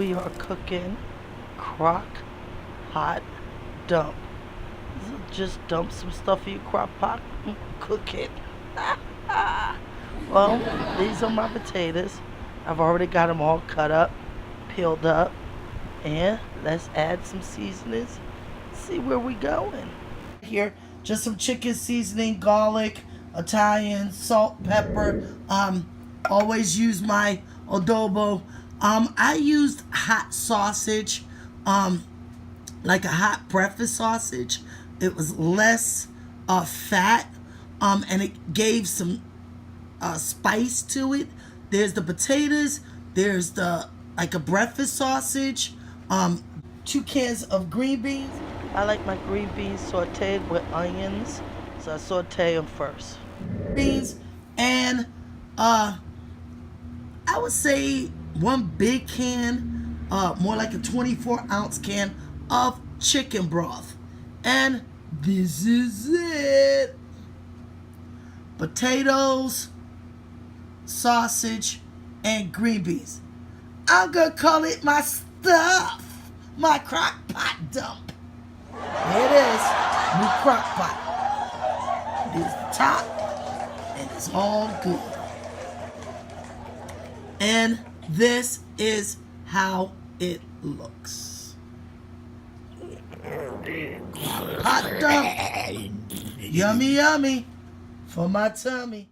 we are cooking Crockpot Dump. Just dump some stuff in your crock pot and cook it. Well, these are my potatoes. I've already got them all cut up, peeled up, and let's add some seasonings. See where we going. Here, just some chicken seasoning, garlic, Italian, salt, pepper. Always use my adobo. I used hot sausage, like a hot breakfast sausage. It was less fat, and it gave some spice to it. There's the potatoes. There's the like a breakfast sausage. 2 cans of green beans. I like my green beans sauteed with onions, so I saute them first. Beans and I would say 1 big can, more like a 24-ounce can of chicken broth. And this is it. Potatoes, sausage, and green beans. I'm gonna call it my stuff, my Crockpot Dump. Here it is, new Crockpot. It is the top, and it's all good. And this is how it looks. Hot dump. Yummy, yummy for my tummy.